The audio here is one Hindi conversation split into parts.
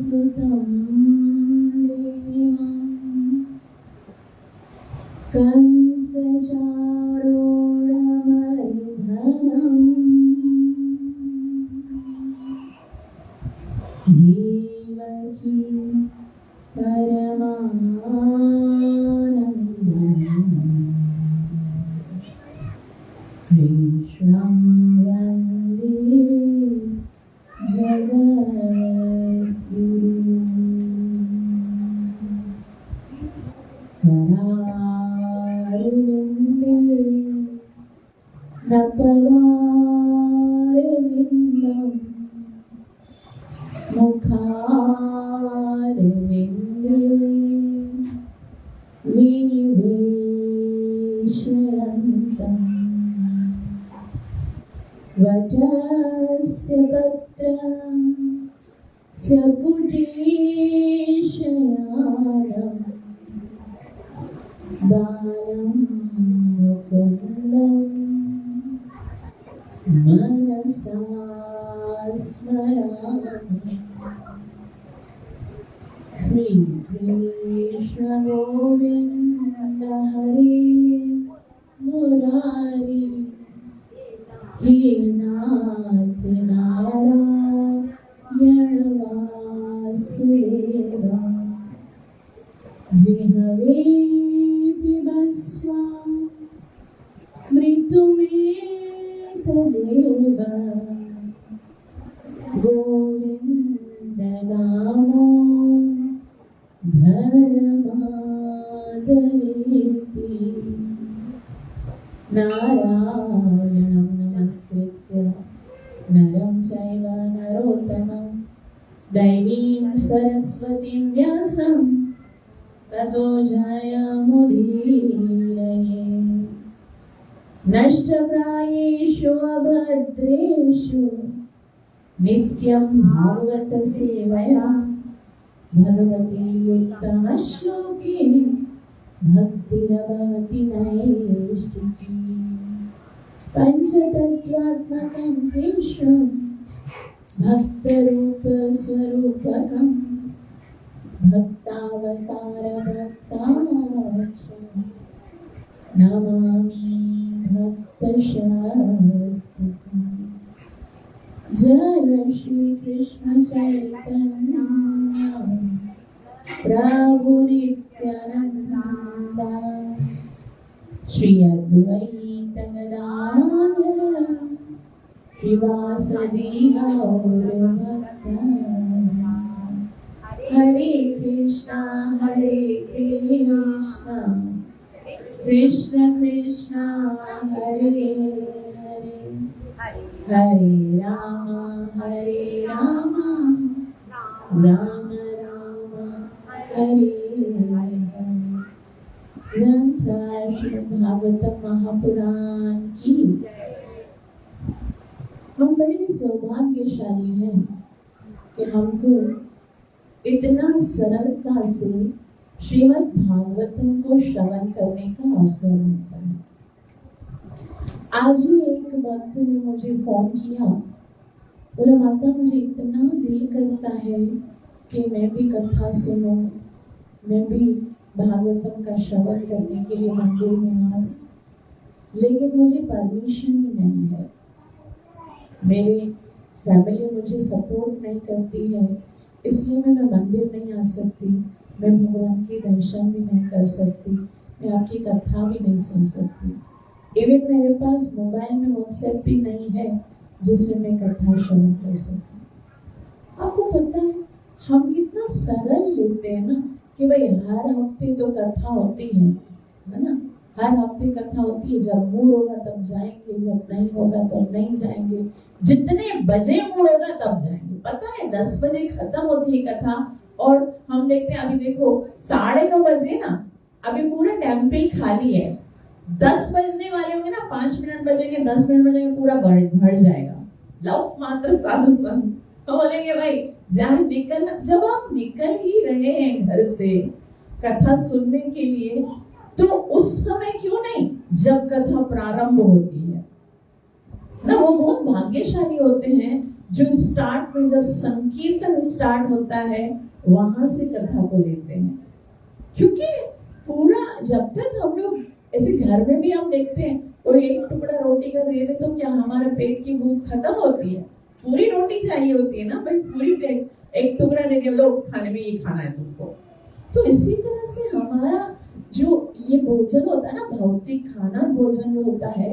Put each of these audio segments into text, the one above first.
सुतं देवं कंसचारूढमर्दनम् देवकी कृष्णं वन्दे जगद्गुरुं करारविन्दे नपदारविन्दं मुखारविन्दे विनिवेशयन्तम् वटस्य पत्रस्य पुटेशयानं बालं मुकुन्दं मनसा स्मरामि श्री कृष्ण गोविन्द हरे मुरारी हे नाथ नारायण वासुदेवा जिह्वे पिबस्व मृत्युमेतदेव गोविन्द नामो धर्माधवेति नारायणं नमस्कृत्य नरं चैव नरोत्तमं दैवीं सरस्वतीं व्यासं ततो जयमुदीरये नष्टप्रायेषु अभद्रेषु नित्यं भागवत सेवया भगवती उत्तमश्लोके भक्तिरभवति नैष्टिकी पंचतत्त्वात्मकं कृष्णं भक्तरूपस्वरूपकं भक्तावतार भक्ताख्यं नमामि भक्तशक्तिं जय श्री कृष्ण चैतन्य प्रभु नित्यानंद श्री अद्वैत गदाधर श्रीवासदि गौर भक्तवृंद हरे कृष्णा कृष्ण कृष्ण हरे हरे हरे राम राम राम हरे हरे ग्रंथ श्रीमद् भागवतम महापुराण की। हम बड़े सौभाग्यशाली हैं कि हमको इतना सरलता से श्रीमद् भागवतम को श्रवण करने का अवसर मिलता है। आज ही एक भक्त ने मुझे फोन किया, बोला माता मुझे इतना दिल करता है कि मैं भी कथा सुनूं, मैं भी भागवतम का श्रवण करने के लिए मंदिर में आऊं, लेकिन मुझे परमिशन ही नहीं है। मेरी फैमिली मुझे सपोर्ट नहीं करती है, इसलिए मैं मंदिर नहीं आ सकती, मैं भगवान के दर्शन भी नहीं कर सकती, मैं आपकी कथा भी नहीं सुन सकती। इवन मेरे पास मोबाइल में व्हाट्सएप भी नहीं है जिसमें मैं कथा श्रवण कर सकूं। आपको पता है हम कितना सरल लेते हैं ना कि भाई हर हफ्ते तो कथा होती है ना, हर हफ्ते कथा होती है, जब मूड होगा तब जाएंगे, जब नहीं होगा तब नहीं जाएंगे, जितने बजे मूड होगा तब जाएंगे। पता है 10 बजे खत्म होती है कथा और हम देखते हैं, अभी देखो 9:30 बजे ना, अभी पूरा टेम्पल खाली है। 10 बजने वाले होंगे ना, 5 मिनट बजेंगे, 10 मिनट बजेंगे, पूरा भर जाएगा। लव मात्र साधु संत बोलेंगे भाई जहाँ निकलना। जब आप निकल ही रहे हैं घर से कथा सुनने के लिए, तो उस समय क्यों नहीं जब कथा प्रारंभ होती है ना। वो बहुत भाग्यशाली होते हैं जो स्टार्ट में जब संकीर्तन स्टार्ट होता है वहां से कथा को लेते हैं, क्योंकि पूरा जब तक हम लोग ऐसे घर में भी हम देखते हैं कोई एक टुकड़ा रोटी का दे दे तो क्या हमारा पेट की भूख खत्म होती है? पूरी रोटी चाहिए होती है ना भाई, पूरी प्लेट, एक टुकड़ा दे दिया लोग खाने में ये खाना है तुमको। तो इसी तरह से हमारा जो ये भोजन होता है ना, भौतिक खाना भोजन जो होता है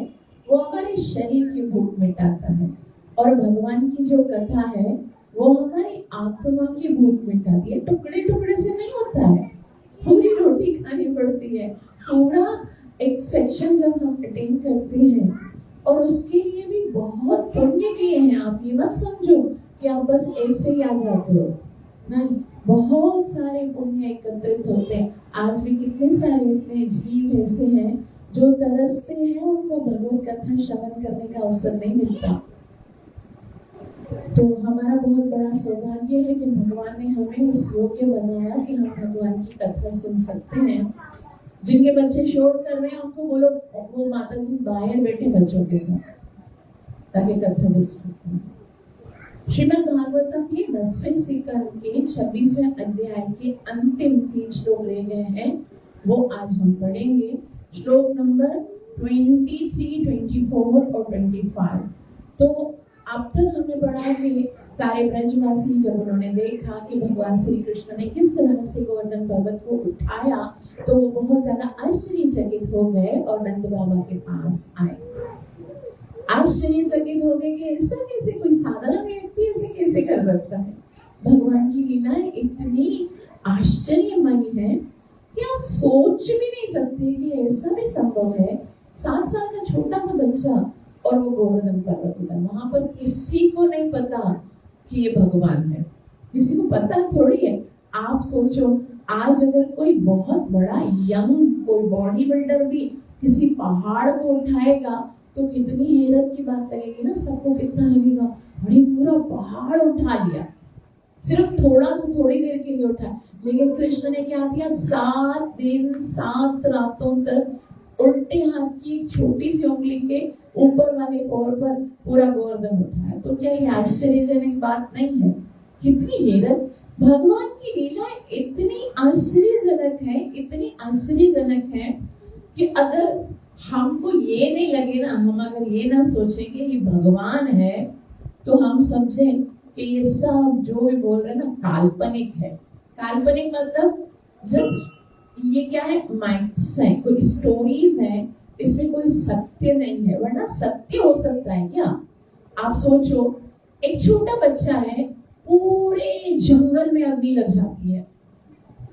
वो हमारे शरीर की भूख मिटाता है, और भगवान की जो कथा है वो हमारी आत्मा की भूख मिटाती है। टुकड़े टुकड़े से नहीं होता है, पूरी रोटी खानी पड़ती है। पूरा एक सेक्शन जब हम अटेंड करते हैं, और उसके लिए भी बहुत पुण्य किए हैं। आप ये मत समझो कि आप बस ऐसे ही आ जाते हो, नहीं, बहुत सारे पुण्य एकत्रित होते हैं। आज भी कितने सारे इतने जीव ऐसे हैं जो तरसते हैं, उनको भगवत कथा श्रवण करने का अवसर नहीं मिलता। तो हमारा बहुत बड़ा सौभाग्य है कि भगवान ने हमें इस योग्य बनाया कि हम भगवान की कथा सुन सकते हैं। जिनके बच्चे शोर कर रहे हैं उनको बोलो वो माता जी बाहर बैठे बच्चों के साथ, ताकि कथा डिस्टर्ब हो। श्रीमद् भागवतम के 10वें स्कंद के 26वें अध्याय के अंतिम 3 श्लोक ले गए हैं, वो आज हम पढ़ेंगे। श्लोक नंबर 23, 24 और 25। तो अब तक हमने पढ़ा कि सारे ब्रजवासी जब उन्होंने देखा कि भगवान श्री कृष्ण ने किस तरह से गोवर्धन पर्वत को उठाया, तो वो बहुत ज्यादा आश्चर्यचकित हो गए और नंद बाबा के पास आए। आश्चर्यचकित हो गए कि ऐसा कैसे, कोई साधारण व्यक्ति ऐसे कैसे कर सकता है? भगवान की लीलाएं इतनी आश्चर्यमयी है कि आप सोच भी नहीं सकते कि ऐसा भी संभव है। 7 साल का छोटा सा बच्चा और वो गोवर्धन पर्वत उठा, वहां पर किसी को नहीं पता कि ये भगवान है, किसी को पता थोड़ी है। आप सोचो, आज अगर कोई बहुत बड़ा यंग कोई बॉडी बिल्डर भी किसी पहाड़ को उठाएगा तो कितनी हैरत की बात लगेगी ना, सबको कितना लगेगा, अरे पूरा पहाड़ उठा लिया, सिर्फ थोड़ी देर के लिए उठा। लेकिन कृष्ण ने क्या किया, 7 दिन 7 रातों तक उल्टे हाथ की छोटी सी उंगली के ऊपर वाले ओर पर पूरा गोवर्धन उठाया। तो क्या ये आश्चर्यजनक बात नहीं है? कितनी हैरत! भगवान की लीला इतनी आश्चर्यजनक है, इतनी आश्चर्यजनक है कि अगर हमको ये नहीं लगे ना, हम अगर ये ना सोचें कि ये भगवान है, तो हम समझें कि ये सब जो भी बोल रहे हैं ना काल्पनिक है। काल्पनिक मतलब जस्ट ये क्या है, माइथ्स है, कोई स्टोरीज है, इसमें कोई सत्य नहीं है। वरना सत्य हो सकता है क्या? आप सोचो, एक छोटा बच्चा है, पूरे जंगल में अग्नि लग जाती है,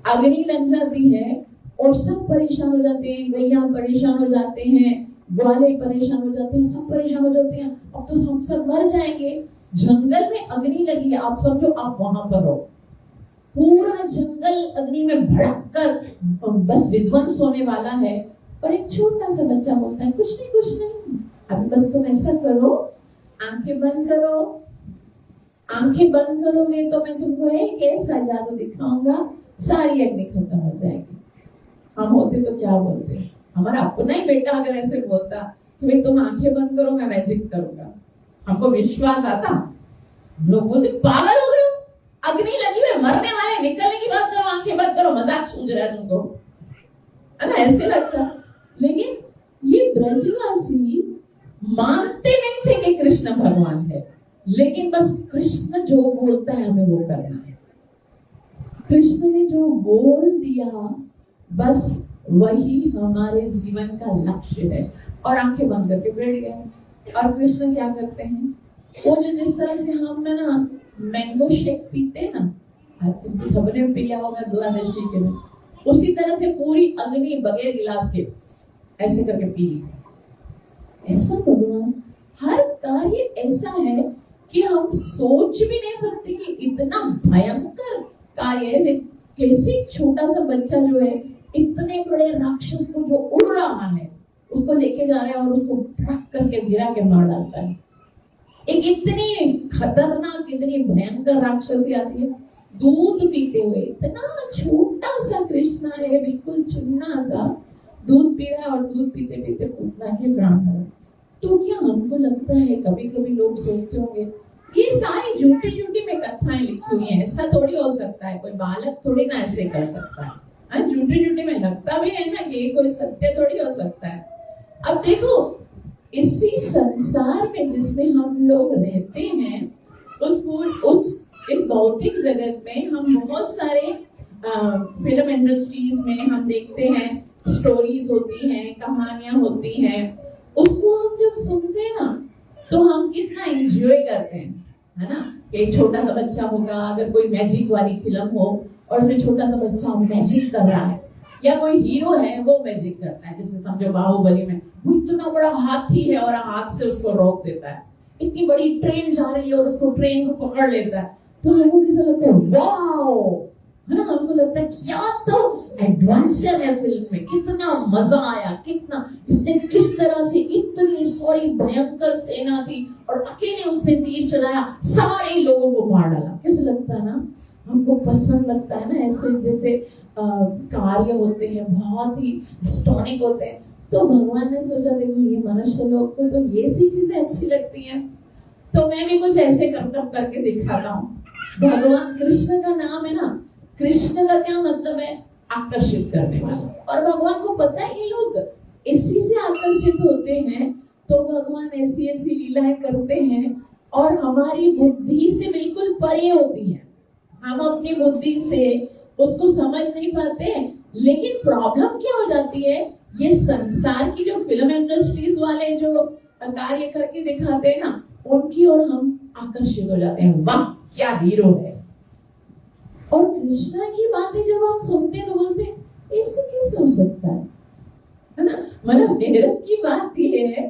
अग्नि लग जाती है और सब परेशान हो जाते हैं, गैया परेशान हो जाते हैं, ग्वाले परेशान हो जाते हैं, सब परेशान हो जाते हैं। अब तो हम सब मर जाएंगे। जंगल में अग्नि लगी है, आप समझो आप वहां पर हो, पूरा जंगल अग्नि में भड़क कर बस विध्वंस होने वाला है, और एक छोटा सा बच्चा बोलता है कुछ नहीं, अभी बस तुम ऐसा करो, आंखें बंद करो, आंखें बंद करोगे तो मैं तुमको एक ऐसा जादू दिखाऊंगा, सारी अग्नि खत्म हो जाएगी। हम होते तो क्या बोलते? हमारा अपना ही बेटा अगर ऐसे बोलता कि भाई तुम आंखें बंद करो, मैं मैजिक करूंगा, हमको विश्वास आता? लोग बोलते पागल हो गए, अग्नि लगी हुई, मरने वाले, निकलने की बात करो, आंखें बंद करो, मजाक सूझ रहा है तुमको, है ना? ऐसे लगता। लेकिन ये ब्रजवासी मानते नहीं थे कि कृष्ण भगवान है, लेकिन बस कृष्ण जो बोलता है हमें वो करना है। कृष्ण ने जो बोल दिया बस वही हमारे जीवन का लक्ष्य है, और आंखें बंद करके बैठ गए। और कृष्ण क्या करते हैं, वो जो जिस तरह से हम ना मैंगो शेक पीते हैं ना, तो सबने पिया होगा द्वादशी के दिन, उसी तरह से पूरी अग्नि बगैर गिलास के ऐसे करके पी ली। ऐसा भगवान, हर कार्य ऐसा है कि हम सोच भी नहीं सकते कि इतना भयंकर कार्य है। कैसे छोटा सा बच्चा जो है इतने बड़े राक्षस को जो उड़ रहा है उसको लेके जा रहा है और उसको ट्रक करके गिरा के मार डालता है। एक इतनी खतरनाक, इतनी भयंकर राक्षसी आती है, दूध पीते हुए, इतना छोटा सा कृष्ण है, बिल्कुल चुन्ना सा, दूध पी रहा है और दूध पीते पीते फूटना के प्राण है। तो क्या हमको लगता है, कभी कभी लोग सोचते होंगे ये सारी झूठी झूठी में कथाएं लिखी हुई हैं। ऐसा थोड़ी हो सकता है, कोई बालक थोड़ी ना ऐसे कर सकता है। झूठी झूठी में लगता भी है ना कि ये कोई सत्य थोड़ी हो सकता है। अब देखो, इसी संसार में जिसमें हम लोग रहते हैं, इस भौतिक जगत में हम बहुत सारे फिल्म इंडस्ट्रीज में हम देखते हैं, स्टोरीज होती हैं, कहानियां होती हैं। उसको हम जब सुनते हैं ना तो हम कितना एंजॉय करते हैं, है ना। एक छोटा सा बच्चा होगा, अगर कोई मैजिक वाली फिल्म हो और उसमें छोटा सा बच्चा मैजिक कर रहा है, या कोई हीरो है वो मैजिक करता है, जैसे समझो बाहुबली में वो इतना बड़ा हाथी है और हाथ से उसको रोक देता है, इतनी बड़ी ट्रेन जा रही है और उसको ट्रेन को पकड़ लेता है, तो हमको कैसा लगता है, वाओ, है ना। हमको लगता है क्या तो एडवेंचर है फिल्म में, कितना मजा आया, कितना इसने किस तरह से इतनी सारी भयंकर सेना थी और अकेले उसने तीर चलाया, सारे लोगों को मार डाला। कैसा लगता है ना, हमको पसंद लगता है ना। ऐसे जैसे कार्य होते हैं बहुत ही स्टॉनिक होते हैं। तो भगवान ने सोचा देखो ये मनुष्य लोग को तो ये सी चीजें अच्छी लगती हैं, तो मैं भी कुछ ऐसे कर्तव्य करके दिखाता हूँ। भगवान कृष्ण का नाम है ना, कृष्ण का क्या मतलब है, आकर्षित करने वाला। और भगवान को पता है ये लोग इसी से आकर्षित होते हैं, तो भगवान ऐसी ऐसी लीलाएं करते हैं और हमारी बुद्धि से बिल्कुल परे होती है। हम अपनी बुद्धि से उसको समझ नहीं पाते। लेकिन प्रॉब्लम क्या हो जाती है, ये संसार की जो फिल्म इंडस्ट्रीज वाले जो कार्य करके दिखाते हैं ना, उनकी ओर हम आकर्षित हो जाते हैं। वाह क्या हीरो है। और कृष्णा की बातें जब हम सुनते हैं तो बोलते हैं ऐसे कैसे हो सकता है ना। मतलब हैरत की बात यह है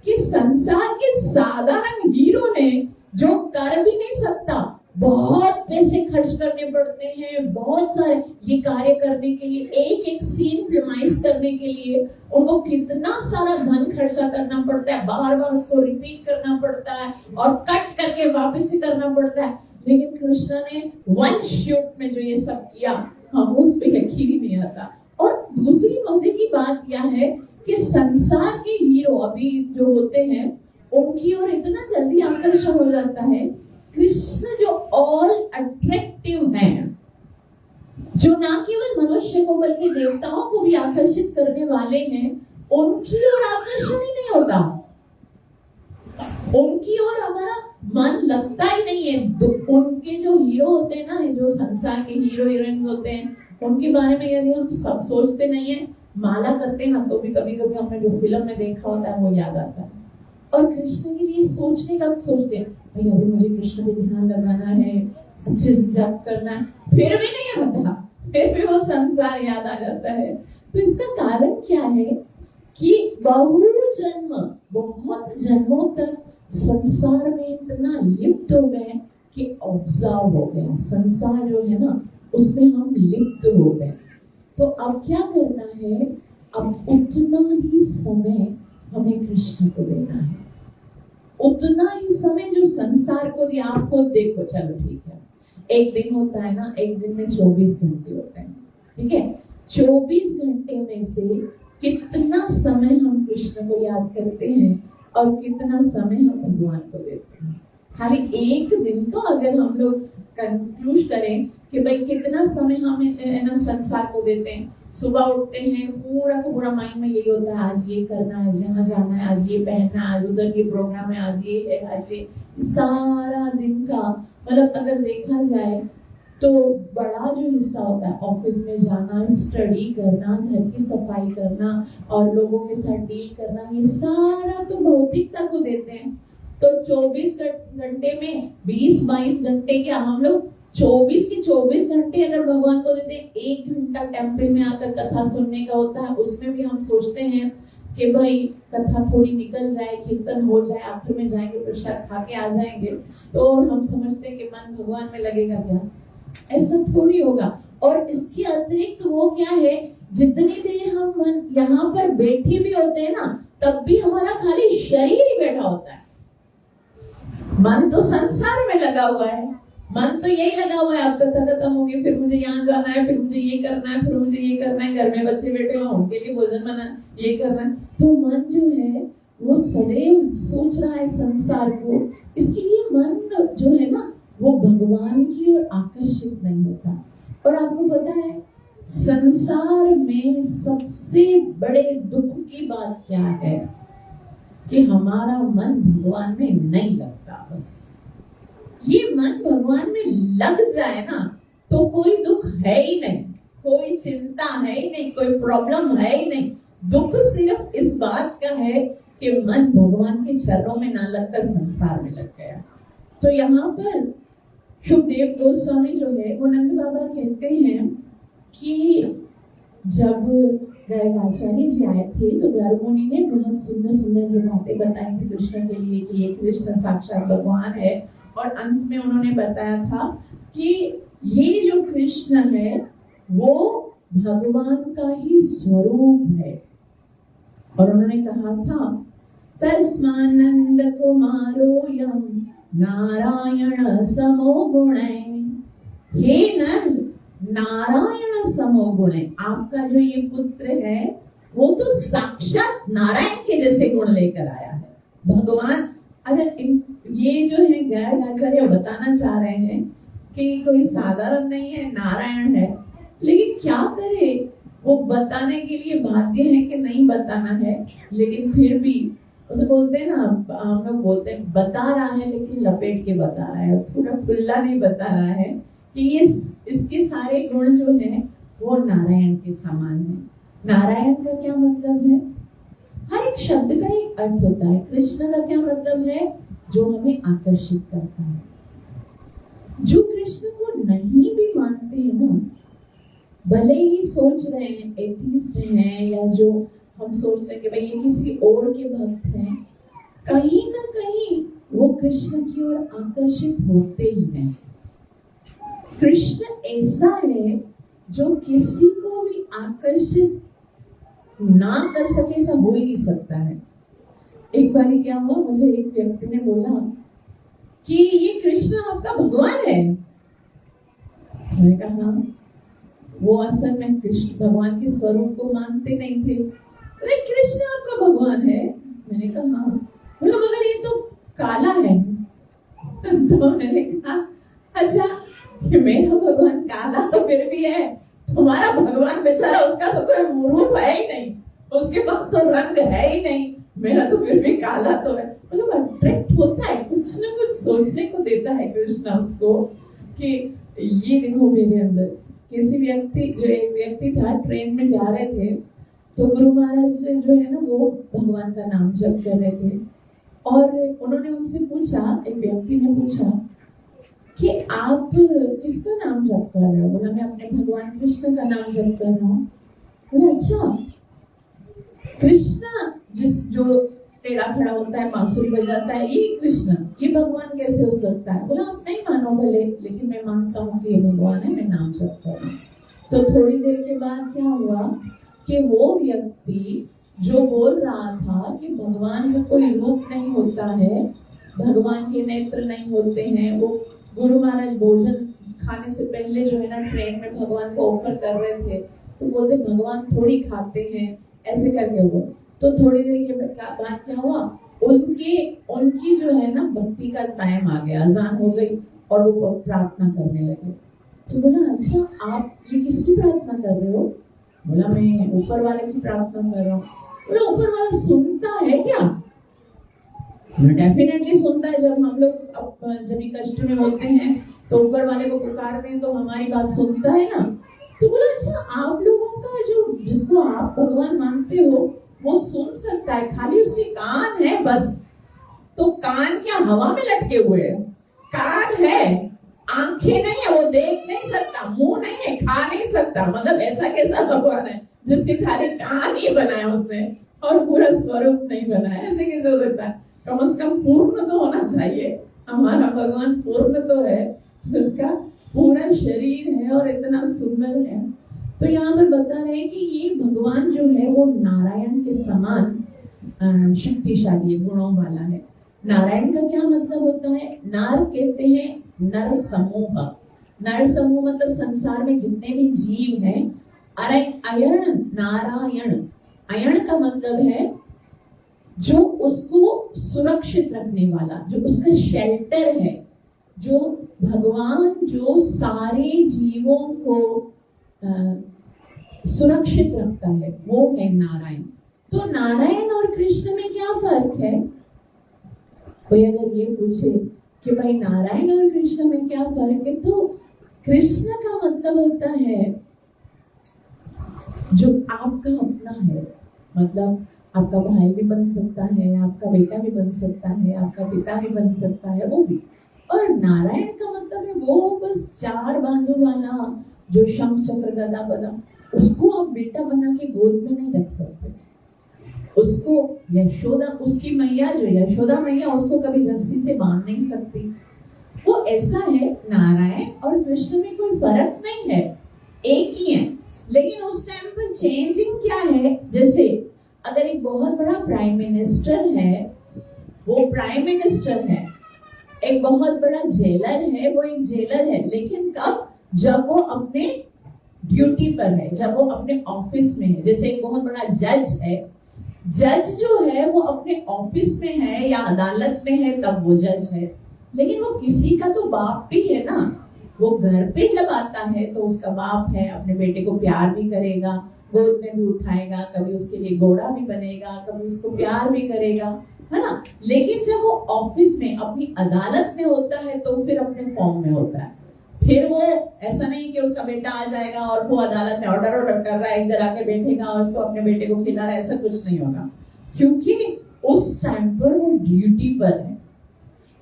कि संसार के साधारण हीरो ने जो कर भी नहीं सकता, बहुत पैसे खर्च करने पड़ते हैं, बहुत सारे ये कार्य करने के लिए, एक एक सीन फिल्माइज करने के लिए उनको कितना सारा धन खर्चा करना पड़ता है, बार बार उसको रिपीट करना पड़ता है और कट करके वापस से करना पड़ता है। लेकिन कृष्ण ने वन शॉट में जो ये सब किया, हम उस पे यकीन ही नहीं आता। और दूसरी मजे की बात यह है कि संसार के हीरो अभी जो होते हैं उनकी ओर इतना जल्दी आकर्षण हो जाता है। कृष्ण जो ऑल अट्रैक्टिव हैं, जो ना केवल मनुष्य को बल्कि देवताओं को भी आकर्षित करने वाले हैं, उनकी ओर आकर्षण ही नहीं होता, उनकी ओर हमारा मन लगता ही नहीं है। उनके जो हीरो होते हैं ना, जो संसार के हीरो हीरोइंस होते हैं, उनके बारे में यदि हम सब सोचते नहीं है, माला करते हैं ना, तो भी कभी कभी हमने जो फिल्म में देखा होता है वो याद आता है। और कृष्ण के लिए सोचने का सोचते हैं, भाई अभी मुझे कृष्ण पे ध्यान लगाना है, अच्छे से जप करना है, फिर भी नहीं आता, फिर भी वो संसार याद आ जाता है। तो इसका कारण क्या है कि बहुत जन्मों तक संसार में इतना लिप्त हो गए कि ऑब्जर्व हो गया, संसार जो है ना उसमें हम लिप्त हो गए। तो अब क्या करना है, अब उतना ही समय हमें कृष्ण को देना है, उतना ही समय जो संसार को दिया। आप खुद देखो, चलो ठीक है, एक दिन होता है ना, एक दिन में 24 घंटे होते हैं, ठीक है। 24 घंटे में से कितना समय हम कृष्ण को याद करते हैं और कितना समय हम भगवान को देते हैं। खाली एक दिन का अगर हम लोग कंक्लूड करें कि भाई कितना समय हम संसार को देते हैं। सुबह उठते हैं, पूरा का पूरा माइंड में यही होता है, आज ये करना है, यहाँ जाना है, आज ये पहनना है, आज उधर ये प्रोग्राम है, आज ये है, आज ये। सारा दिन का मतलब अगर देखा जाए तो बड़ा जो हिस्सा होता है ऑफिस में जाना, स्टडी करना, घर की सफाई करना और लोगों के साथ डील करना, ये सारा तो भौतिकता को देते हैं। तो 24 घंटे में 20-22 घंटे क्या हम लोग 24 के 24 घंटे अगर भगवान को देते, 1 घंटा टेम्पल में आकर कथा सुनने का होता है। उसमें भी हम सोचते हैं कि भाई कथा थोड़ी निकल जाए, कीर्तन हो जाए, आखिर में जाएंगे प्रसाद खा के आ जाएंगे, तो हम समझते हैं कि मन भगवान में लगेगा। क्या ऐसा थोड़ी होगा। और इसके अतिरिक्त वो क्या है, जितनी देर हम मन यहाँ पर बैठे भी होते हैं ना, तब भी हमारा खाली शरीर ही बैठा होता है, मन तो संसार में लगा हुआ है। मन तो यही लगा हुआ है, अब कथा खत्म होगी, फिर मुझे यहाँ जाना है, फिर मुझे ये करना है, फिर मुझे ये करना है, घर में बच्चे बैठे हुए उनके लिए भोजन बनाना, ये करना है। तो मन जो है वो सदैव सोच रहा है संसार को, इसके लिए मन जो है ना वो भगवान की ओर आकर्षित नहीं होता। और आपको पता है संसार में सबसे बड़े दुख की बात क्या है कि हमारा मन भगवान में नहीं लगता। बस ये मन भगवान में लग जाए ना तो कोई दुख है ही नहीं, कोई चिंता है ही नहीं, कोई प्रॉब्लम है ही नहीं। दुख सिर्फ इस बात का है कि मन भगवान के चरणों में ना लगकर संसार में लग गया। तो यहाँ पर सुखदेव गोस्वामी जो है वो नंद बाबा कहते हैं कि जब गर्गाचार्य जी आए थे तो गर्गमुनि ने बहुत सुंदर सुंदर जो बातें बताई थी कृष्ण के लिए कि ये कृष्ण साक्षात भगवान है। और अंत में उन्होंने बताया था कि ये जो कृष्ण है वो भगवान का ही स्वरूप है। और उन्होंने कहा था तस्मानंद कुमारोयम नारायण समो गुणै। हे नंद नारायण समो गुणै, आपका जो ये पुत्र है वो तो साक्षात नारायण के जैसे गुण लेकर आया है। भगवान अगर ये जो है गर्गाचार्य बताना चाह रहे हैं कि कोई साधारण नहीं है, नारायण है। लेकिन क्या करे, वो बताने के लिए बाध्य है कि नहीं बताना है, लेकिन फिर भी उसे बोलते हैं ना, हम लोग बोलते हैं बता रहा है लेकिन लपेट के बता रहा है, पूरा खुला नहीं बता रहा है कि ये इसके सारे गुण जो है वो नारायण के समान है। नारायण का क्या मतलब है? हर एक शब्द का एक अर्थ होता है। कृष्ण का क्या मतलब है? जो हमें आकर्षित करता है। जो कृष्ण को नहीं भी मानते हैं ना, भले ही सोच रहे हैं एथीस्ट हैं या जो हम सोचते हैं कि भाई ये किसी और के भक्त हैं, कहीं ना कहीं वो कृष्ण की ओर आकर्षित होते ही हैं। कृष्ण ऐसा है जो किसी को भी आकर्षित ना कर सके, ऐसा हो ही नहीं सकता है। एक बार क्या हुआ, मुझे एक व्यक्ति ने बोला कि ये कृष्ण आपका भगवान है। मैंने कहा वो असल में कृष्ण भगवान के स्वरूप को मानते नहीं थे। बोले कृष्ण आपका भगवान है? मैंने कहा हाँ। बोला मगर ये तो काला है। तो मैंने कहा अच्छा, मेरा भगवान काला तो फिर भी है, तुम्हारा भगवान बेचारा उसका तो कोई रूप है ही नहीं, उसके पास तो रंग है ही नहीं, मेरा तो फिर भी काला तो है। मतलब अट्रैक्ट होता है, कुछ ना कुछ सोचने को देता है कृष्ण उसको कि ये देखो मेरे अंदर। किसी व्यक्ति, जो एक व्यक्ति था, ट्रेन में जा रहे थे तो गुरु महाराज जो है ना वो भगवान का नाम जप कर रहे थे। और उन्होंने उनसे पूछा, एक व्यक्ति ने पूछा कि आप किसका नाम जप कर रहे हो? बोला मैं अपने भगवान कृष्ण का नाम जप कर रहा हूँ। बोला अच्छा, कृष्ण जो टेढ़ा खड़ा होता है, बांसुरी बजाता है, ये कृष्ण, ये भगवान कैसे हो सकता है? बोला आप नहीं मानो भले, लेकिन मैं मानता हूँ कि ये भगवान है, मैं नाम जप कर रहा हूँ। तो थोड़ी देर के बाद क्या हुआ कि वो व्यक्ति जो बोल रहा था कि भगवान का कोई रूप नहीं होता है, भगवान के नेत्र नहीं होते हैं, वो गुरु महाराज भोजन खाने से पहले जो है ना ट्रेन में भगवान को ऑफर कर रहे थे, तो बोलते भगवान थोड़ी खाते हैं, ऐसे करके वो। तो थोड़ी देर के बाद क्या हुआ, उनकी जो है ना भक्ति का टाइम आ गया, अजान हो गई और वो प्रार्थना करने लगे। तो बोला अच्छा आप ये किसकी प्रार्थना कर रहे हो? बोला मैं ऊपर वाले की प्रार्थना कर रहा हूँ। बोला ऊपर वाला सुनता है क्या? डेफिनेटली सुनता है। जब हम लोग जब कष्ट में होते हैं तो ऊपर वाले को पुकारते हैं तो हमारी बात सुनता है ना। तो बोला अच्छा आप लोगों का जो जिसको आप भगवान मानते हो वो सुन सकता है, खाली उसके कान है बस। तो कान क्या हवा में लटके हुए हैं? कान है, आंखें नहीं है, वो देख नहीं सकता, मुंह नहीं है, खा नहीं सकता। मतलब ऐसा कैसा भगवान है जिसके खाली कान ही बनाया उसने और पूरा स्वरूप नहीं बनाया? ऐसे कैसे हो सकता है? कम से कम पूर्ण तो होना चाहिए। हमारा भगवान पूर्ण तो है, उसका पूरा शरीर है और इतना सुंदर है। तो यहाँ पर बता रहे हैं कि ये भगवान जो है वो नारायण के समान शक्तिशाली गुणों वाला है। नारायण का क्या मतलब होता है? नार कहते हैं नर समूह। नर समूह मतलब संसार में जितने भी जीव हैं। अयण, नारायण, अयण का मतलब है जो उसको सुरक्षित रखने वाला, जो उसका शेल्टर है, जो भगवान जो सारे जीवों को सुरक्षित रखता है, वो है नारायण। तो नारायण और कृष्ण में क्या फर्क है? कोई अगर ये पूछे कि भाई नारायण और कृष्ण में क्या फर्क है, तो कृष्ण का मतलब होता है जो आपका अपना है, मतलब आपका भाई भी बन सकता है, आपका बेटा भी बन सकता है, आपका पिता भी बन सकता है, वो भी। और नारायण का मतलब है वो बस चार बाजू वाला जो शंख चक्र गदा बना, उसको आप बेटा बना के गोद में नहीं रख सकते। उसको यशोदा, उसकी मैया जो यशोदा मैया, उसको कभी रस्सी से बांध नहीं सकती। वो ऐसा है, नारायण और कृष्ण में कोई फर्क नहीं है, एक ही है। लेकिन उस टाइम पर चेंजिंग क्या है, जैसे अगर एक बहुत बड़ा प्राइम मिनिस्टर है, वो प्राइम मिनिस्टर है, एक बहुत बड़ा जेलर है, वो एक जेलर है, लेकिन कब? जब वो अपने ड्यूटी पर है, जब वो अपने ऑफिस में है। जैसे एक बहुत बड़ा जज है, जज जो है वो अपने ऑफिस में है या अदालत में है, तब वो जज है। लेकिन वो किसी का तो बाप भी है ना, वो घर पे जब आता है तो उसका बाप है, अपने बेटे को प्यार भी करेगा, गोद में भी उठाएगा, कभी उसके लिए घोड़ा भी बनेगा, कभी उसको प्यार भी करेगा, है ना। लेकिन जब वो ऑफिस में अपनी अदालत में होता है तो फिर अपने फॉर्म में होता है। फिर वो ऐसा नहीं कि उसका बेटा आ जाएगा और वो अदालत में ऑर्डर कर रहा है, इधर आके बैठेगा और उसको अपने बेटे को खिला रहा है, ऐसा कुछ नहीं होगा, क्योंकि उस टाइम पर वो ड्यूटी पर है।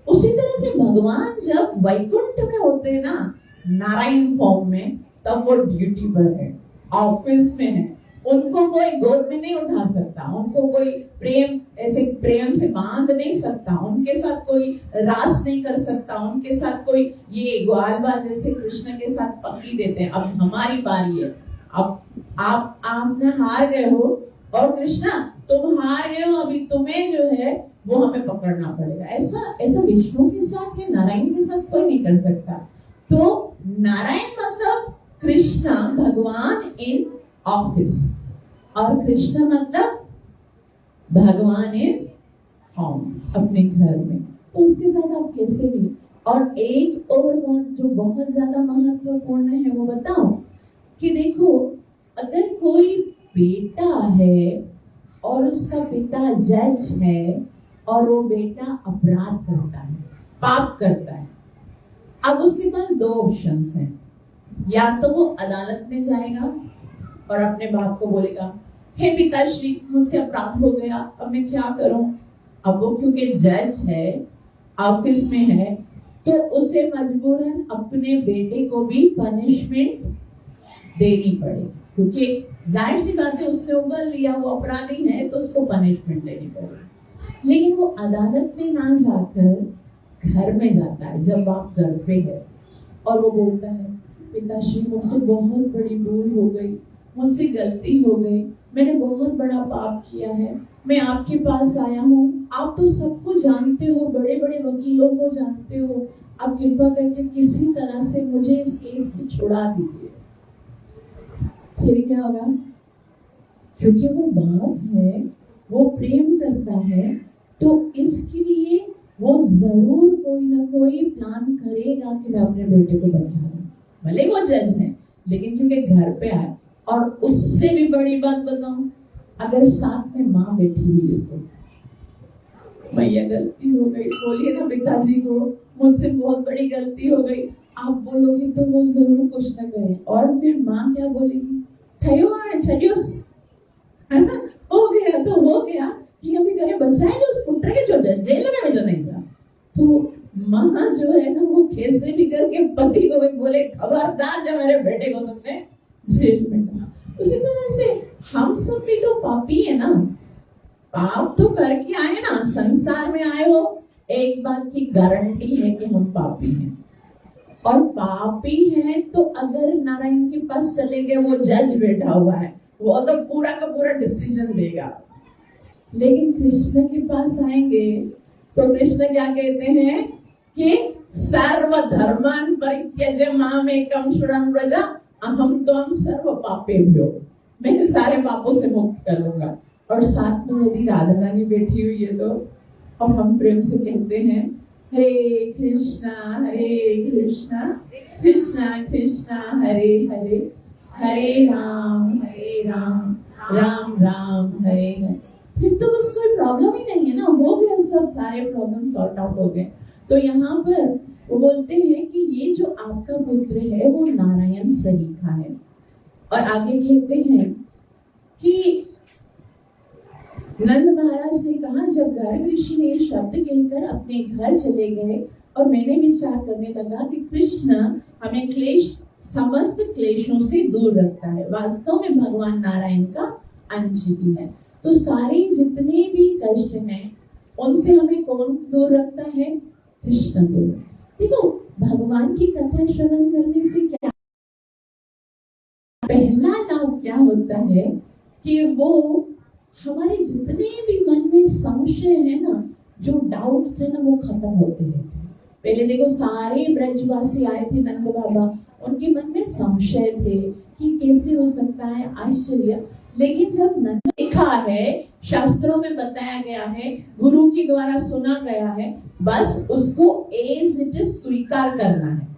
उसी तरह से भगवान जब वैकुंठ में होते हैं ना, नारायण फॉर्म में, तब वो ड्यूटी पर है, ऑफिस में है। उनको कोई गोद में नहीं उठा सकता, उनको कोई प्रेम से बांध नहीं सकता, उनके साथ कोई रास नहीं कर सकता, उनके साथ कोई ये ग्वाल बाल जैसे कृष्ण के साथ पक्की देते हैं। अब हमारी बारी है, अब आपने हार गए हो और कृष्णा तुम हार गए हो, अभी तुम्हें जो है वो हमें पकड़ना पड़ेगा। ऐसा विष्णु के साथ या नारायण के साथ कोई नहीं कर सकता। तो नारायण मतलब कृष्णा, भगवान इन ऑफिस, और कृष्ण मतलब भगवान इन होम, अपने घर में। तो उसके साथ आप कैसे भी। और एक और बात जो बहुत ज्यादा महत्वपूर्ण है वो बताओ कि देखो, अगर कोई बेटा है और उसका पिता जज है और वो बेटा अपराध करता है, पाप करता है, अब उसके पास दो ऑप्शंस हैं। या तो वो अदालत में जाएगा और अपने बाप को बोलेगा, हे पिताश्री मुझसे अपराध हो गया, अब मैं क्या करूं। अब वो क्योंकि जज है, ऑफिस में है, तो उसे मजबूरन अपने बेटे को भी पनिशमेंट देनी पड़ेगी, क्योंकि जाहिर सी बात है उसने उगल लिया, वो अपराधी है, तो उसको पनिशमेंट देनी पड़ेगी। लेकिन वो अदालत में ना जाकर घर में जाता है, जब बाप घर पे है, और वो बोलता है, पिताश्री मुझसे बहुत बड़ी भूल हो गई, मुझसे गलती हो गई, मैंने बहुत बड़ा पाप किया है, मैं आपके पास आया हूँ, आप तो सबको जानते हो, बड़े बड़े वकीलों को जानते हो, आप कृपा करके किसी तरह से मुझे इस केस से छुड़ा दीजिए। फिर क्या होगा? क्योंकि वो बाप है, वो प्रेम करता है, तो इसके लिए वो जरूर कोई ना कोई प्लान करेगा कि मैं अपने बेटे को बचाऊं। भले वो जज है, लेकिन क्योंकि घर पे आए। और उससे भी बड़ी बात बताऊं, अगर साथ में माँ बैठी हुई है तो मैया गलती हो गई, बोलिए ना पिताजी को, मुझसे बहुत बड़ी गलती हो गई, आप बोलोगे तो वो जरूर कुछ ना करे। और फिर माँ क्या बोलेगी? है ना, हो गया तो हो गया, कि अभी करे बचाए जो पुत्र जो जेल में जो नहीं जा। तो माँ जो है ना, वो कैसे भी करके पति को भी बोले, खबरदार जब मेरे बेटे को तुमने जेल में कहा। उसी तरह से हम सब भी तो पापी है ना, पाप तो करके आए ना, संसार में आए हो, एक बात की गारंटी है कि हम पापी हैं। और पापी है तो अगर नारायण के पास चले गए, वो जज बैठा हुआ है, वो तो पूरा का पूरा डिसीजन देगा। लेकिन कृष्ण के पास आएंगे तो कृष्ण क्या कहते हैं कि सर्व धर्मान परित्यज्य मामेकं शरणं व्रज अहम त्वं सर्व पापेभ्यो, मैं सारे पापों से मुक्त कर लूंगा। और साथ में यदि राधा रानी बैठी हुई है तो, और हम प्रेम से कहते हैं हरे कृष्णा कृष्णा कृष्णा हरे हरे, हरे राम राम राम हरे हरे, फिर तो बस कोई प्रॉब्लम ही नहीं है ना, हो गया, सब सारे प्रॉब्लम सॉर्ट आउट हो गए। तो यहाँ पर वो बोलते हैं कि ये जो आपका पुत्र है वो नारायण सरीखा है। और आगे कहते हैं कि नंद महाराज ने कहा, जब गर्ग ऋषि ने शब्द कहकर अपने घर चले गए और मैंने विचार करने लगा कि कृष्ण हमें क्लेश, समस्त क्लेशों से दूर रखता है। वास्तव में भगवान नारायण का अंश भी है। तो सारे जितने भी कष्ट हैं उनसे हमें कौन दूर रखता है? कृष्ण दूर। देखो, भगवान की कथा श्रवण करने से क्या पहला लाभ क्या होता है कि वो हमारे जितने भी मन में संशय है ना, जो डाउट्स है ना, वो खत्म होते हैं। पहले देखो, सारे ब्रजवासी आए थे नंद बाबा, उनके मन में संशय थे कि कैसे हो सकता है, आश्चर्य। लेकिन जब नंद लिखा है, शास्त्रों में बताया गया है, गुरु के द्वारा सुना गया है, बस उसको एज इट इज स्वीकार करना है।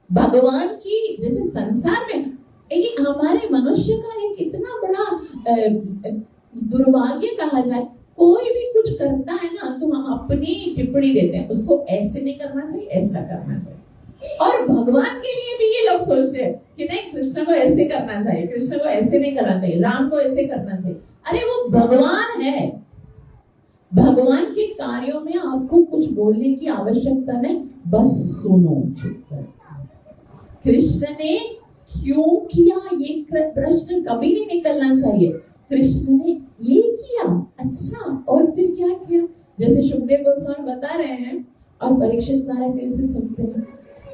भगवान की, जैसे संसार में एक हमारे मनुष्य का एक इतना बड़ा दुर्भाग्य कहा जाए, कोई भी कुछ करता है ना तो हम अपनी टिप्पणी देते हैं, उसको ऐसे नहीं करना चाहिए, ऐसा करना चाहिए। और भगवान के लिए भी ये लोग सोचते हैं कि नहीं, कृष्ण को ऐसे करना चाहिए, कृष्ण को ऐसे नहीं करना चाहिए, राम को ऐसे करना चाहिए। अरे वो भगवान है, भगवान के कार्यों में आपको कुछ बोलने की आवश्यकता नहीं, बस सुनो चुपकर। कृष्ण ने क्यों किया, ये प्रश्न कभी नहीं निकलना चाहिए। कृष्ण ने ये किया, अच्छा, और फिर क्या किया? जैसे सुखदेव गोस्वामी बता रहे हैं और परीक्षित महाराज कैसे सुनते हैं,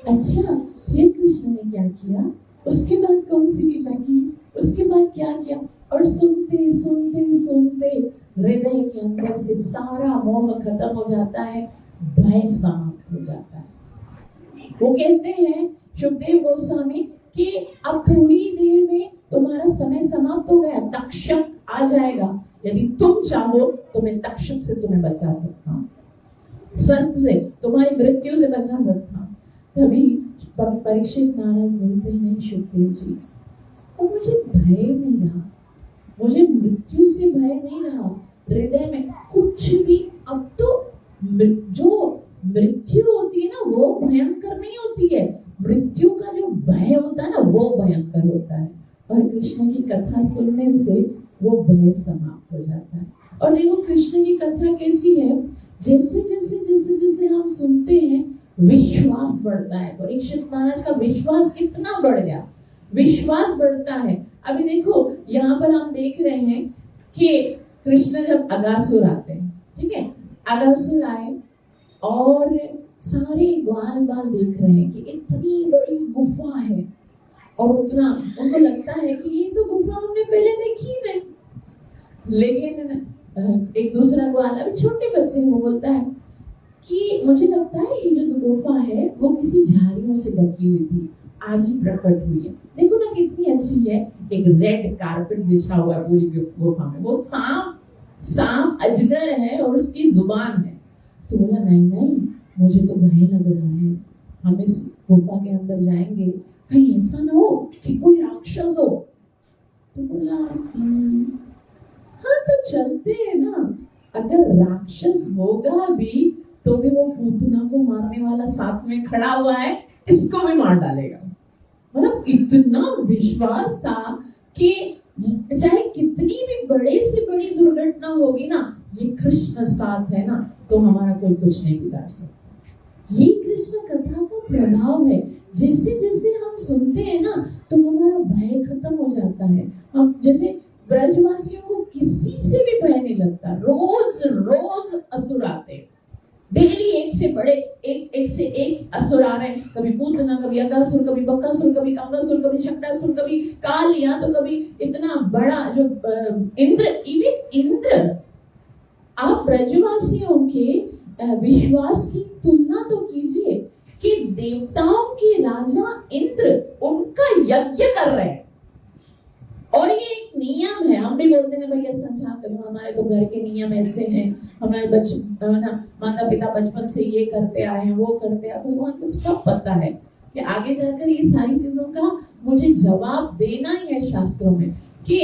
अच्छा फिर कृष्ण ने क्या किया, उसके बाद कौन सी लीला की, उसके बाद क्या किया, और सुनते सुनते सुनते हृदय के अंदर से सारा मोह खत्म हो जाता है, भय समाप्त हो जाता है। वो कहते हैं सुखदेव गोस्वामी कि अब थोड़ी देर में तुम्हारा समय समाप्त हो गया, तक्षक आ जाएगा, यदि तुम चाहो तो मैं तक्षक से तुम्हें बचा सकता हूँ, सर्प से, तुम्हारी मृत्यु से बचा सकता हूँ। तभी परीक्षित महाराज बोलते हैं, सुखदेव जी, अब मुझे भय नहीं रहा, मुझे मृत्यु से भय नहीं रहा, हृदय में कुछ भी, अब तो जो मृत्यु होती है ना वो भयंकर नहीं होती है, मृत्यु का जो भय होता है ना वो भयंकर होता है। और कृष्ण की कथा सुनने से वो भय समाप्त हो जाता है। और देखो, कृष्ण की कथा कैसी है, जैसे जैसे जैसे जैसे हम सुनते हैं विश्वास बढ़ता है। परीक्षित महाराज का विश्वास कितना बढ़ गया, विश्वास बढ़ता है। अभी देखो, यहाँ पर हम देख रहे हैं कि कृष्ण जब अगासुर आते हैं, ठीक है, अगासुर आए और सारे ग्वाल बाल देख रहे हैं कि इतनी बड़ी गुफा है, और उतना उनको लगता है कि ये तो गुफा हमने पहले देखी नहीं। लेकिन एक दूसरा ग्वाल, अभी छोटे बच्चे हैं, वो बोलता है कि मुझे लगता है ये जो गुफा है वो किसी झाड़ियों से ढकी हुई थी, आज ही प्रकट हुई है। देखो ना कितनी अच्छी है, एक रेड कारपेट बिछा हुआ है पूरी गुफा में, वो सांप अजगर है और उसकी जुबान है। तो बोला, नहीं नहीं, मुझे तो भय लग रहा है, हम इस गुफा के अंदर जाएंगे, कहीं ऐसा ना हो कि कोई राक्षस हो। तो बोला, हाँ तो चलते हैं ना, अगर राक्षस होगा भी तो भी वो पूतना को मारने वाला साथ में खड़ा हुआ है, इसको भी मार डालेगा। मतलब इतना विश्वास था कि चाहे कितनी भी बड़े से बड़ी दुर्घटना होगी ना, ये कृष्ण साथ है ना तो हमारा कोई कुछ नहीं बिगाड़ सकता। ये कृष्ण कथा का प्रभाव है। जैसे जैसे हम सुनते हैं ना तो हमारा भय खत्म हो जाता है। हम जैसे ब्रजवासियों को किसी से भी भय नहीं लगता, रोज रोज असुर आते, डेली एक से बड़े एक से एक असुर आ रहे हैं, कभी पूतना, कभी अगासुर, कभी बकासुर, कभी कांगासुर, कभी शक्टासुर, कभी कालिया, तो कभी इतना बड़ा जो इंद्र। आप ब्रजवासियों के विश्वास की तुलना तो कीजिए कि देवताओं के राजा इंद्र उनका यज्ञ कर रहे हैं, और ये एक नियम है। हम भी बोलते हैं भैया संसार करो, हमारे तो घर के नियम ऐसे हैं, हमारे माता पिता बचपन से ये करते आए हैं, वो करते आए। भगवान को सब पता है कि आगे जाकर ये सारी चीजों का मुझे जवाब देना ही है शास्त्रों में। कि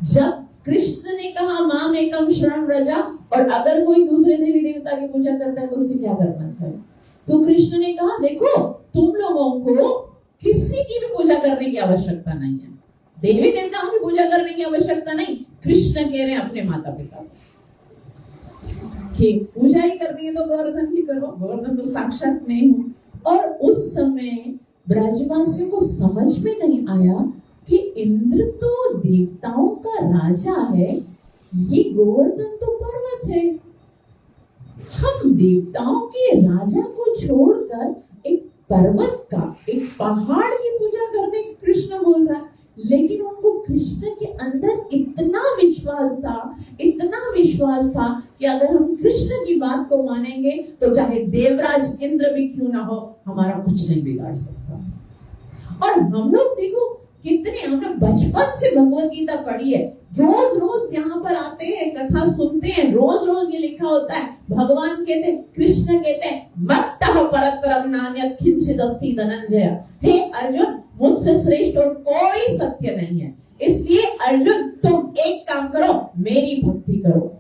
जब कृष्ण ने कहा माम एकम शरण व्रजा, और अगर कोई दूसरे देवी देवता की पूजा करता है तो उसे क्या करना चाहिए? तो कृष्ण ने कहा देखो, तुम लोगों को किसी की भी पूजा करने की आवश्यकता नहीं है, देवी देवताओं की पूजा करने की आवश्यकता नहीं। कृष्ण कह रहे हैं अपने माता पिता की पूजा ही करनी है तो गोवर्धन की करो, गोवर्धन तो साक्षात मैं हूँ। और उस समय ब्रजवासियों को समझ में नहीं आया कि इंद्र तो देवताओं का राजा है, ये गोवर्धन तो पर्वत है। हम देवताओं के राजा को छोड़कर एक पर्वत का, एक पहाड़ की पूजा करने की कृष्ण बोल रहा है। लेकिन उनको कृष्ण के अंदर इतना विश्वास था कि अगर हम कृष्ण की बात को मानेंगे तो चाहे देवराज इंद्र भी क्यों ना हो, हमारा कुछ नहीं बिगाड़ सकता। और हम लोग देखो कितने, हमने बचपन से भगवत गीता पढ़ी है, रोज रोज यहाँ पर आते हैं, कथा सुनते हैं, रोज रोज ये लिखा होता है। भगवान कहते हैं, कृष्ण कहते हैं, मत्तः परतरं नान्यत् किंचित् अस्ति धनंजय। हे अर्जुन, मुझसे श्रेष्ठ और कोई सत्य नहीं है। इसलिए अर्जुन तुम एक काम करो, मेरी भक्ति करो,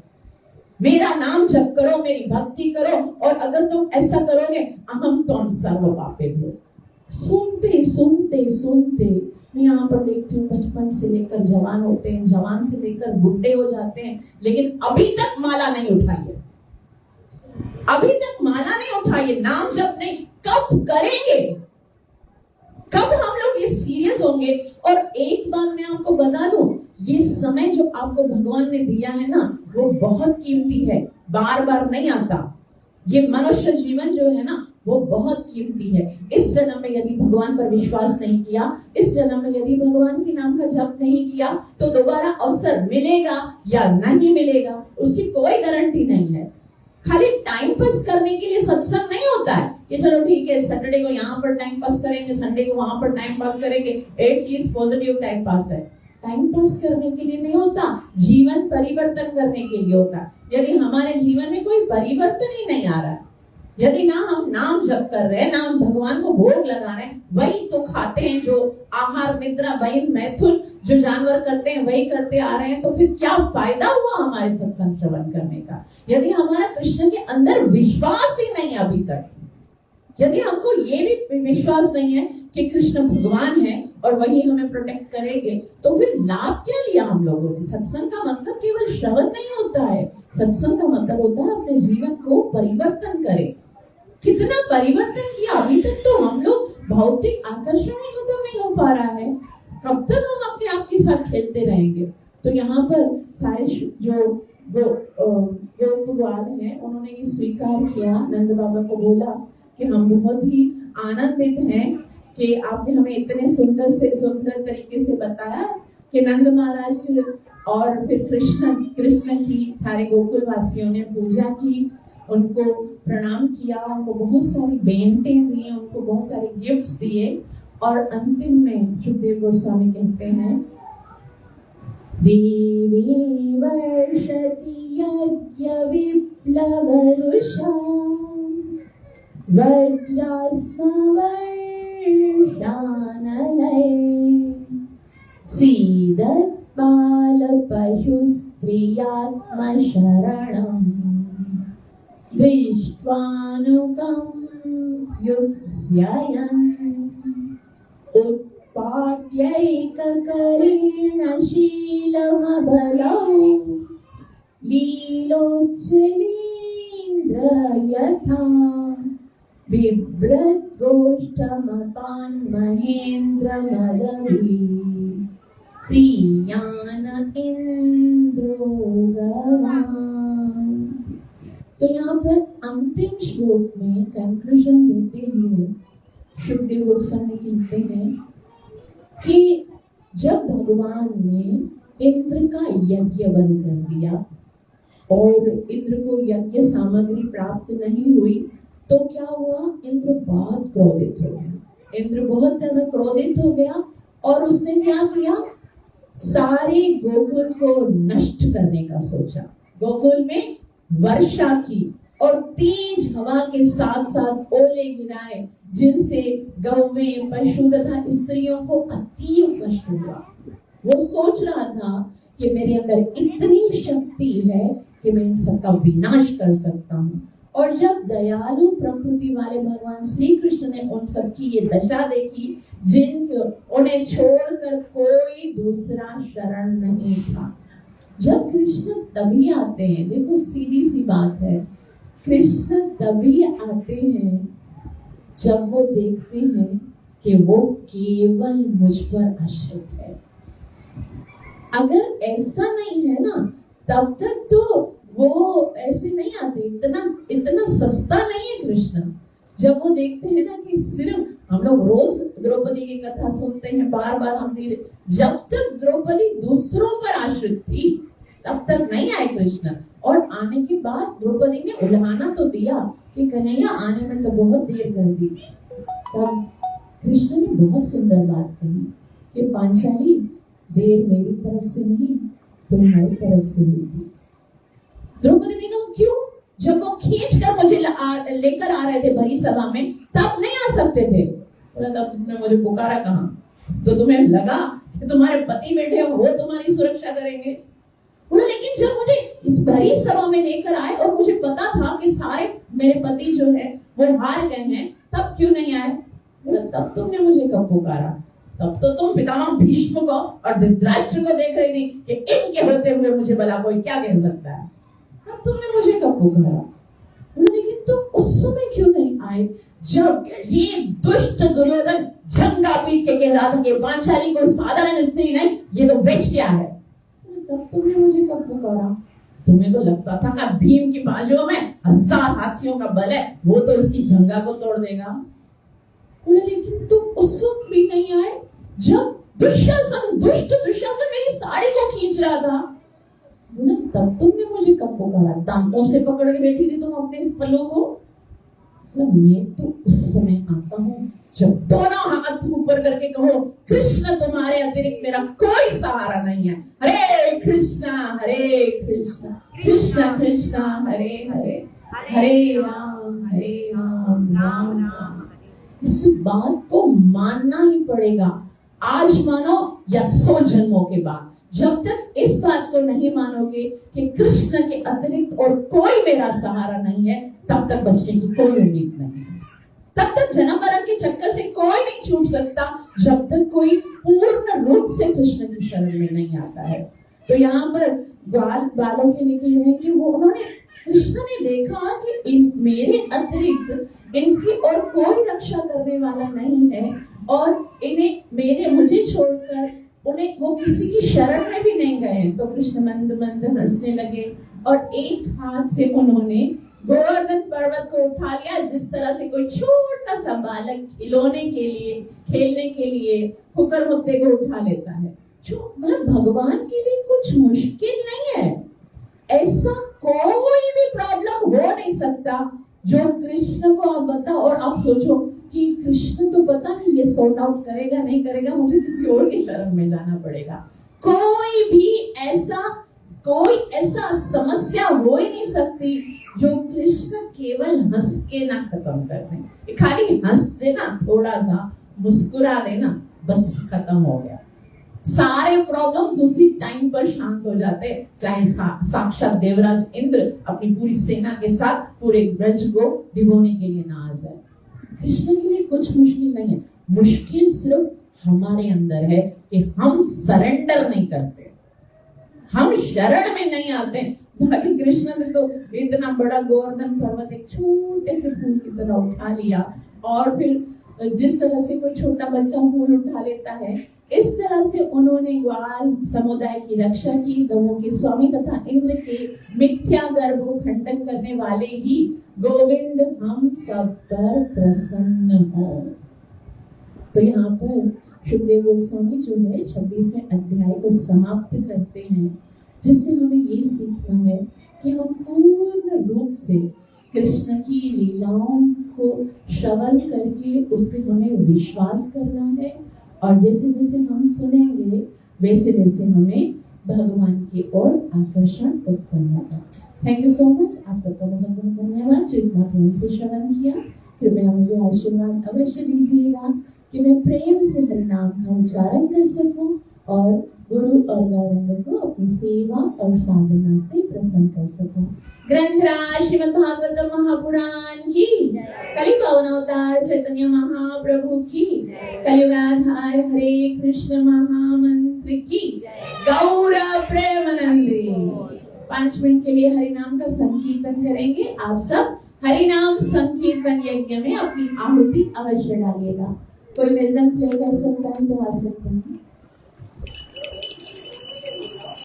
मेरा नाम जप करो, मेरी भक्ति करो, और अगर तुम ऐसा करोगे अहम त्वं सर्व पापेभ्यो। सुनते सुनते सुनते मैं यहाँ पर देखती हूँ, बचपन से लेकर जवान होते हैं, जवान से लेकर बुढ़े हो जाते हैं, लेकिन अभी तक माला नहीं उठाई है, अभी तक माला नहीं उठाई है, नाम जप नहीं। कब करेंगे? कब हम लोग ये सीरियस होंगे? और एक बात मैं आपको बता दूं, ये समय जो आपको भगवान ने दिया है ना, वो बहुत कीमती है, बार बार नहीं आता। ये मनुष्य जीवन जो है ना, वो बहुत कीमती है। इस जन्म में यदि भगवान पर विश्वास नहीं किया, इस जन्म में यदि भगवान के नाम का जप नहीं किया, तो दोबारा अवसर मिलेगा या नहीं मिलेगा उसकी कोई गारंटी नहीं है। खाली टाइम पास करने के लिए सत्संग नहीं होता है कि चलो ठीक है सैटरडे को यहाँ पर टाइम पास करेंगे, संडे को वहां पर टाइम पास करेंगे, एटलीस्ट पॉजिटिव टाइम पास है। टाइम पास करने के लिए नहीं होता, जीवन परिवर्तन करने के लिए होता है। यदि हमारे जीवन में कोई परिवर्तन ही नहीं आ रहा है, यदि ना हम नाम जप कर रहे हैं, नाम भगवान को भोग लगा रहे हैं, वही तो खाते हैं जो आहार निद्रा वही मैथुन जो जानवर करते हैं वही करते आ रहे हैं, तो फिर क्या फायदा हुआ हमारे सत्संग श्रवण करने का? यदि हमारा कृष्ण के अंदर विश्वास ही नहीं अभी तक, यदि हमको ये भी विश्वास नहीं है कि कृष्ण भगवान है और वही हमें प्रोटेक्ट करेंगे, तो फिर लाभ क्या लिया हम लोगों ने? सत्संग का मतलब केवल श्रवण नहीं होता है, सत्संग का मतलब होता है अपने जीवन को परिवर्तन करें। कितना परिवर्तन किया? अभी तक तो हम लोग भौतिक आकर्षण ही खत्म नहीं हो पा रहा है, कब तक हम अपने आप के साथ खेलते रहेंगे? तो यहाँ पर सारे जो भगवान है उन्होंने ये स्वीकार किया, नंद बाबा को बोला कि हम बहुत ही आनंदित हैं कि आपने हमें इतने सुंदर तरीके से बताया कि नंद महाराज और फिर कृष्ण की सारे गोकुल वासियों ने पूजा की, उनको प्रणाम किया, उनको बहुत सारी भेंटें दी, उनको बहुत सारे गिफ्ट्स दिए, और अंतिम में सुखदेव गोस्वामी कहते हैं, देवी वर्षति यज्ञ विप्लव वज्रास्म वर्षानलय सीदत् बाल पशु स्त्रियात्म शरणम् दृष्ट्वानुकं युत्स्ययन् उत्पाट्यैककरेण शीलमबलौ लीलोच्चलीन्द्र यथा बिभ्रत् गोष्ठमपान् महेन्द्रमदभि प्रियान इंद्रो गवान्। तो यहाँ पर अंतिम श्लोक में कंक्लूजन देते हुए सुखदेव गोस्वामी कहते हैं कि जब भगवान ने इंद्र का यज्ञ बंद कर दिया और इंद्र को यज्ञ सामग्री प्राप्त नहीं हुई, तो क्या हुआ? इंद्र बहुत क्रोधित हो गया, इंद्र बहुत ज्यादा क्रोधित हो गया और उसने क्या किया? सारे गोकुल को नष्ट करने का सोचा। गोकुल में वर्षा की और तेज हवा के साथ साथ ओले गिराए, जिनसे गौवें, पशु तथा स्त्रियों को अतीव कष्ट हुआ। वो सोच रहा था कि मेरे अंदर इतनी शक्ति है कि मैं इन सबका विनाश कर सकता हूँ। और जब दयालु प्रकृति वाले भगवान श्री कृष्ण ने उन सबकी ये दशा देखी, उन्हें छोड़कर कोई दूसरा शरण नहीं था। जब कृष्ण तभी आते हैं, देखो सीधी सी बात है, कृष्ण तभी आते हैं जब वो देखते हैं कि वो केवल मुझ पर आश्रित है। अगर ऐसा नहीं है ना, तब तक तो वो ऐसे नहीं आते। इतना सस्ता नहीं है कृष्ण। जब वो देखते हैं ना कि सिर्फ हम लोग रोज द्रौपदी की कथा सुनते हैं, बार बार हम जब तक द्रौपदी दूसरों पर आश्रित थी तब तक नहीं आए कृष्ण। और आने के बाद द्रौपदी ने उल्हाना तो दिया कि कन्हैया आने में तो बहुत देर कर दी। तब कृष्ण ने बहुत सुंदर बात कही कि पांचाली, देर मेरी तरफ से नहीं, तुम्हारी तरफ से हुई थी। द्रौपदी ने कहा क्यों? जब वो खींच कर मुझे लेकर आ रहे थे भरी सभा में, तब नहीं आ सकते थे। तब तुमने मुझे पुकारा कहाँ? तो तुम्हें लगा कि तुम्हारे पति बैठे हो, वो तुम्हारी सुरक्षा करेंगे? बोला लेकिन जब मुझे इस भरी सभा में लेकर आए और मुझे पता था कि सारे मेरे पति जो है वो हार गए हैं, तब क्यों नहीं आए? बोला तब तुमने मुझे कब पुकारा? तब तो तुम पितामह भीष्म को और धृतराष्ट्र को देख रही थी कि इनके होते हुए मुझे भला कोई क्या कह सकता है। तब तुमने मुझे कब पुकारा? लेकिन तुम उस समय क्यों नहीं आए जब ये दुष्ट दुर्योधन झंडा पीट के कह रहा था कि पांचाली कोई साधारण स्त्री नहीं, ये तो वेश्या है। तब तुमने मुझे कब पुकारा? तुम्हें तो लगता था कि भीम की बाजुओं में 1000 हाथियों का बल है, वो तो इसकी जंगा को तोड़ देगा। लेकिन तुम उस वक्त भी नहीं आए जब दुष्ट दुशासन मेरी साड़ी को खींच रहा था। बोला तब तुमने मुझे कब पुकारा? दांतों से पकड़ के बैठी थी तुम अपने इस पल्लू को। मैं तो उस समय आता हूँ जब दोनों हाथ ऊपर करके कहो कृष्ण तुम्हारे अतिरिक्त मेरा कोई सहारा नहीं है। हरे कृष्णा कृष्ण कृष्ण हरे हरे, हरे राम राम राम। इस बात को मानना ही पड़ेगा, आज मानो या 100 जन्मों के बाद। जब तक इस बात को नहीं मानोगे कि कृष्ण के अतिरिक्त और कोई मेरा सहारा नहीं है, तब तक बचने की कोई उम्मीद नहीं है। तब तक जन्म मरण के चक्कर से कोई नहीं छूट सकता, जब तक कोई पूर्ण रूप से कृष्ण की शरण में नहीं आता है। तो यहाँ पर बालों के लिखे हैं कि कृष्ण ने देखा कि मेरे अतिरिक्त इनकी और कोई रक्षा करने वाला नहीं है, और मुझे छोड़कर उन्हें वो किसी की शरण में भी नहीं गए। तो कृष्ण मंद मंद हंसने लगे और एक हाथ से उन्होंने गोवर्धन पर्वत को उठा लिया, जिस तरह से कोई छोटा सा बालक खेलने के लिए फुकर मुक्ते को उठा लेता है। मतलब भगवान के लिए कुछ मुश्किल नहीं है, ऐसा कोई भी प्रॉब्लम हो नहीं सकता जो कृष्ण को आप बताओ और आप सोचो कि कृष्ण तो पता नहीं ये सॉर्ट आउट करेगा नहीं करेगा, मुझे किसी और की शरण में जाना पड़ेगा। कोई ऐसा समस्या हो ही नहीं सकती जो कृष्ण केवल हंस के ना खत्म कर दें। खाली हंस देना, थोड़ा सा मुस्कुरा देना, बस खत्म हो गया। सारे प्रॉब्लम्स उसी टाइम पर शांत हो जाते, चाहे साक्षात देवराज इंद्र अपनी पूरी सेना के साथ पूरे ब्रज को डिबोने के लिए ना आ जाए। कृष्ण के लिए कुछ मुश्किल नहीं है, मुश्किल सिर्फ हमारे अंदर है कि हम सरेंडर नहीं करते, हम शरण में नहीं आते। बाकी कृष्ण ने तो इतना बड़ा गोवर्धन पर्वत एक छोटे से फूल की तरह उठा लिया, और फिर जिस तरह से कोई छोटा बच्चा फूल उठा लेता है, इस तरह से उन्होंने ग्वाल समुदाय की रक्षा की, गवों के स्वामी तथा इंद्र के मिथ्या गर्भ को खंडन करने वाले ही गोविंद हम सब पर प्रसन्न हो। तो यहाँ पर सुखदेव गोस्वामी जो है 26वें अध्याय को समाप्त करते हैं, जिससे हमें ये सीखना है कि हम पूर्ण रूप से कृष्ण की लीलाओं को श्रवण करके उस पर हमें विश्वास करना है, और जैसे जैसे हम सुनेंगे वैसे वैसे हमें भगवान की ओर आकर्षण उत्पन्न होगा। Thank you so much. आप सबका बहुत बहुत धन्यवाद जो इतना प्रेम से श्रवण किया। कृपया मुझे आशीर्वाद अवश्य दीजिएगा कि मैं प्रेम से हरि नाम का उच्चारण कर सकूं और गुरु और गौरंग को अपनी सेवा और साधना से प्रसन्न कर सकूं। ग्रंथराज श्रीमद् भागवत महापुराण की, कलि पावन अवतार चैतन्य महाप्रभु की, कलियुगाधार हरे कृष्ण महामंत्र की, गौर प्रेमानंदी। 5 मिनट के लिए हरि नाम का संकीर्तन करेंगे। आप सब हरि नाम संकीर्तन यज्ञ में अपनी आहुति अवश्य डालिएगा। कोई मृदंग प्ले कर सकता है तो आ सकते हैं।